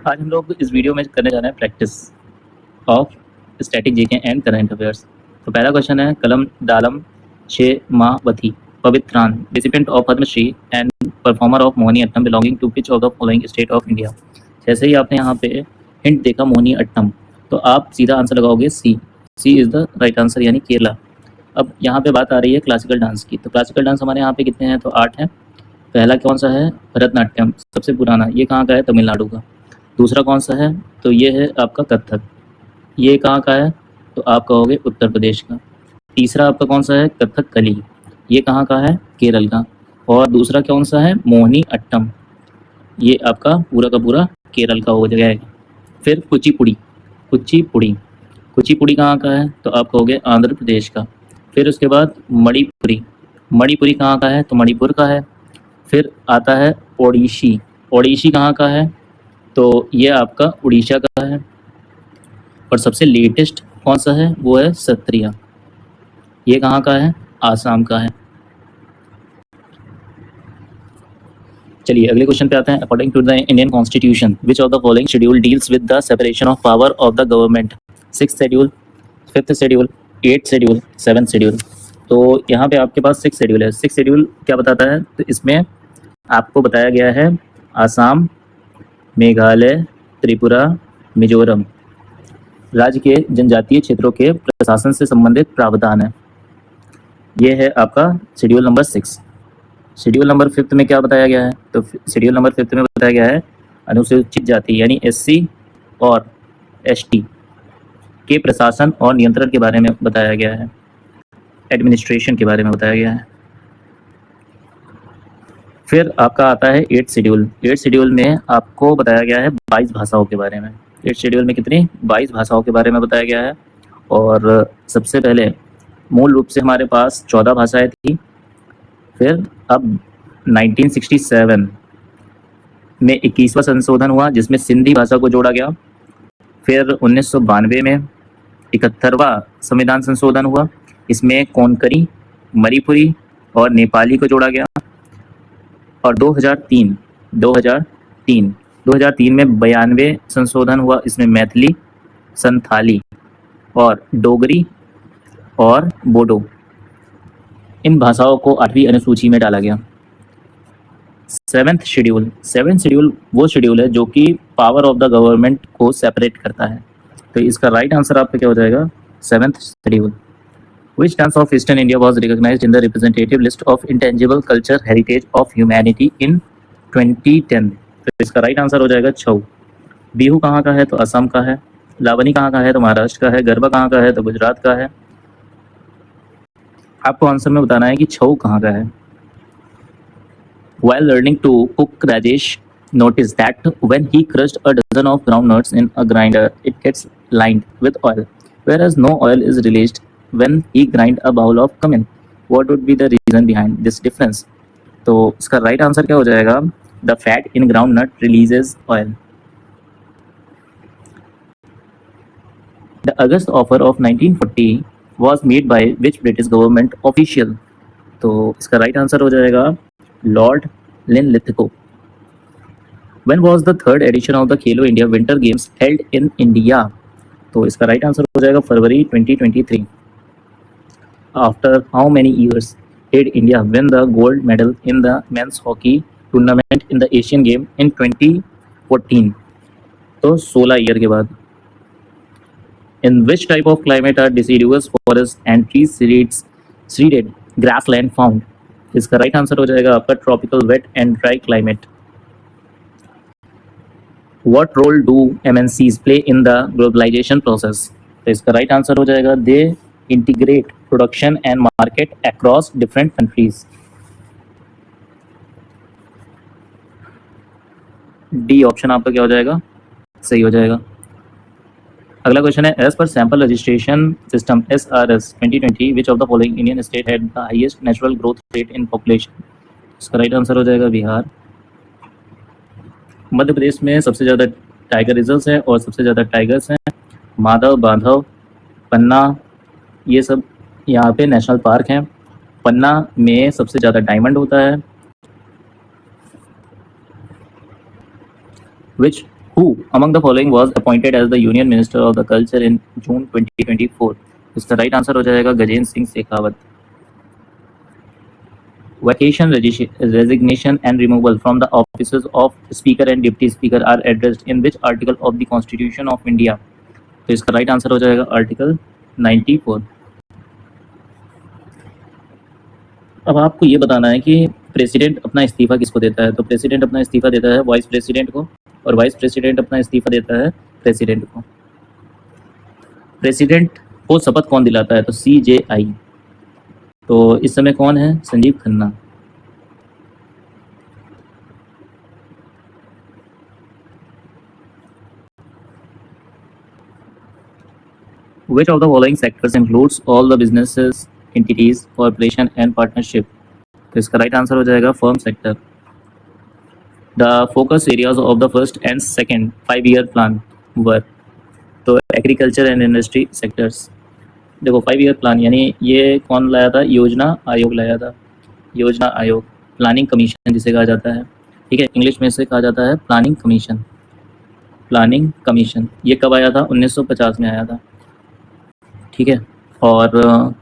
आज हम लोग इस वीडियो में करने जा रहे हैं practice of static GK and current affairs. तो पहला क्वेश्चन है, Kalamandalam Kshemavathy Pavithran recipient of Padma Shri and performer of Mohiniyattam belonging to which of the following state of India. जैसे ही आपने यहाँ पे हिंट देखा मोहिनी अट्टम, तो आप सीधा आंसर लगाओगे सी इज़ द राइट आंसर, यानी केरला। अब यहाँ पे बात आ रही है क्लासिकल डांस की। तो क्लासिकल डांस हमारे यहाँ पे कितने हैं? तो 8 हैं। पहला कौन सा है? भरतनाट्यम, सबसे पुराना। ये कहाँ का है? तमिलनाडु का। दूसरा कौन सा है? तो ये है आपका कथक। ये कहाँ का है? तो आप कहोगे उत्तर प्रदेश का। तीसरा आपका कौन सा है? कथक कली। ये कहाँ का है? केरल का। और दूसरा कौन सा है? मोहिनी अट्टम। ये आपका पूरा का पूरा केरल का हो जाएगा। फिर कुचिपुड़ी कुचिपुड़ी कहाँ का है? तो आप कहोगे आंध्र प्रदेश का। फिर उसके बाद मणिपुरी कहाँ का है? तो मणिपुर का है। फिर आता है ओडिशी कहाँ का है? तो ये आपका उड़ीसा का है। और सबसे लेटेस्ट कौन सा है? वो है सत्रिया। ये कहाँ का है? आसाम का है। चलिए अगले क्वेश्चन पे आते हैं। According to the Indian constitution which of the following schedule deals with the separation of power of the government? 6th schedule, 5th schedule, 8th schedule, 7th schedule. तो यहाँ पे आपके पास 6 शेड्यूल है। 6 शेड्यूल क्या बताता है? तो इसमें आपको बताया गया है आसाम, मेघालय, त्रिपुरा, मिजोरम राज्य के जनजातीय क्षेत्रों के प्रशासन से संबंधित प्रावधान है। ये है आपका शेड्यूल नंबर 6। शेड्यूल नंबर 5 में क्या बताया गया है? तो शेड्यूल नंबर 5 में बताया गया है अनुसूचित जाति यानी SC और ST के प्रशासन और नियंत्रण के बारे में बताया गया है, एडमिनिस्ट्रेशन के बारे में बताया गया है। फिर आपका आता है 8th शेड्यूल। 8th शेड्यूल में आपको बताया गया है 22 भाषाओं के बारे में। 8th शेड्यूल में कितनी? 22 भाषाओं के बारे में बताया गया है। और सबसे पहले मूल रूप से हमारे पास 14 भाषाएं थी। फिर अब 1967 में 21वां संशोधन हुआ जिसमें सिंधी भाषा को जोड़ा गया। फिर 1992 में 71वां संविधान संशोधन हुआ, इसमें कोंकणी, मणिपुरी और नेपाली को जोड़ा गया। और 2003 में 92 संशोधन हुआ, इसमें मैथिली, संथाली और डोगरी और बोडो इन भाषाओं को 8वीं अनुसूची में डाला गया। 7th शेड्यूल वो शेड्यूल है जो कि पावर ऑफ द गवर्नमेंट को सेपरेट करता है। तो इसका राइट आंसर आपका क्या हो जाएगा? 7th schedule. Which dance of Eastern India was recognized in the representative list of intangible culture heritage of humanity in 2010? तो इसका राइट आंसर हो जाएगा छऊ। बिहू कहाँ का है? तो असम का है। लावनी कहाँ का है? तो महाराष्ट्र का है। गरबा कहाँ का है? तो गुजरात का है। आपको आंसर में बताना है कि छऊ कहाँ का है। While learning to cook, Rajesh noticed that when he crushed a dozen of groundnuts in a grinder, it gets lined with oil, whereas no oil is released when he grind a bowl of cumin. What would be the reason behind this difference? तो इसका right answer क्या हो जाएगा? The fat in groundnut releases oil. The August offer of 1940 was made by which British government official? तो इसका right answer हो जाएगा Lord Linlithgow. When was the 3rd edition of the Khelo India Winter Games held in India? तो इसका right answer हो जाएगा फरवरी 2023। After how many years did India win the gold medal in the men's hockey tournament in the Asian Game in 2014? तो 16 year के बाद। In which type of climate are deciduous forests and trees shaded grassland found? इसका right answer हो जाएगा आपका tropical wet and dry climate. What role do MNCs play in the globalization process? तो इसका right answer हो जाएगा they integrate production and market across different countries. D option आपका क्या हो जाएगा? सही हो जाएगा। अगला क्वेश्चन है, as per sample registration system SRS 2020 which of the following Indian state had the highest natural growth rate in population? इसका राइट आंसर हो जाएगा बिहार। मध्य प्रदेश में सबसे ज़्यादा टाइगर रिजर्व्स हैं और सबसे ज़्यादा टाइगर्स हैं। माधव, बांधव, पन्ना, ये सब यहाँ पे नेशनल पार्क हैं। पन्ना में सबसे ज़्यादा डायमंड होता है। विच Who among the following was appointed as the Union Minister of the Culture in June 2024? इसका राइट आंसर हो जाएगा Gajendra Singh Shekhawat. Vacation, resignation and removal from the offices of Speaker and Deputy Speaker are addressed in which article of the Constitution of India? तो इसका right answer हो जाएगा article 94. अब आपको ये बताना है कि प्रेसिडेंट अपना इस्तीफा किसको देता है. तो प्रेसिडेंट अपना इस्तीफा देता है वाइस प्रेसिडेंट को, और वाइस प्रेसिडेंट अपना इस्तीफा देता है प्रेसिडेंट को. प्रेसिडेंट को शपथ कौन दिलाता है? तो CJI. तो इस समय कौन है? Sanjeev Khanna. Which of the following sectors includes all the businesses, entities, corporation and partnership? तो इसका राइट आंसर हो जाएगा firm sector. The focus areas of the first and second 5-year plan were, तो एग्रीकल्चर एंड इंडस्ट्री सेक्टर्स. देखो 5-year plan यानी ये कौन लाया था? योजना आयोग लाया था. योजना आयोग, प्लानिंग कमीशन जिसे कहा जाता है. ठीक है, इंग्लिश में इसे कहा जाता है प्लानिंग कमीशन. प्लानिंग कमीशन ये कब आया था? 1950 में आया था. ठीक है, और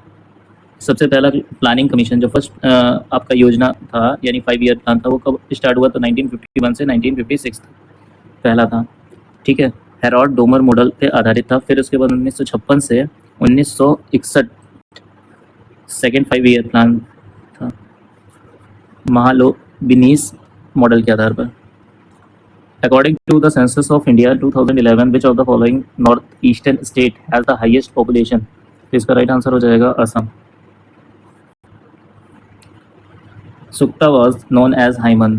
सबसे पहला प्लानिंग कमीशन जो फर्स्ट आपका योजना था यानी 5-year प्लान था वो कब स्टार्ट हुआ? तो 1951 से 1956 पहला था. ठीक है, हेरोल्ड डोमर मॉडल पे आधारित था. फिर उसके बाद 1956 से 1961 सेकेंड 5-year प्लान था महालोबिनीस मॉडल के आधार पर. According to the census of India 2011, which of the following northeastern state has the highest population? तो इसका राइट आंसर हो जाएगा Assam. Sukta was known as Hyman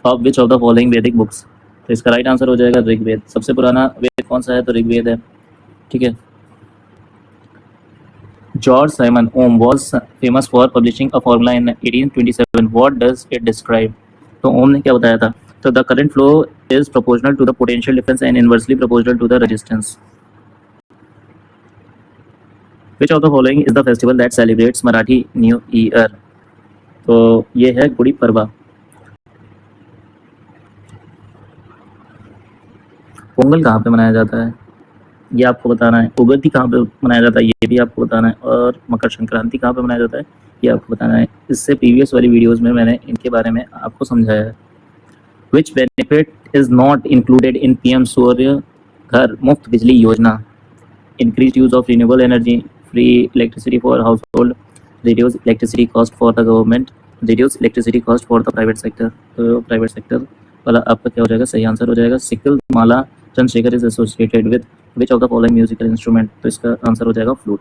of which of the following Vedic books? तो इसका right answer हो जाएगा ऋग्वेद. सबसे पुराना वेद कौन सा है? तो ऋग्वेद है. ठीक है. George Simon Ohm was famous for publishing a formula in 1827. What does it describe? तो ओम ने क्या बताया था? तो the current flow is proportional to the potential difference and inversely proportional to the resistance. Which of the following is the festival that celebrates Marathi New Year? तो ये है गुड़ी पड़वा. पोंगल कहाँ पे मनाया जाता है ये आपको बताना है. उगादि कहाँ पे मनाया जाता है ये भी आपको बताना है. और मकर संक्रांति कहाँ पे मनाया जाता है ये आपको बताना है. इससे प्रीवियस वाली वीडियोस में मैंने इनके बारे में आपको समझाया है. Which benefit is not included in PM सूर्य घर मुफ्त बिजली योजना? Increased use of renewable energy, free electricity for household, reduce electricity cost for the government, reduce electricity cost for the private sector. तो प्राइवेट सेक्टर वाला आपका क्या हो जाएगा? सही आंसर हो जाएगा sickle. Mala Chandrashekhar is associated with which of the following musical instrument? तो इसका आंसर हो जाएगा फ्लूट.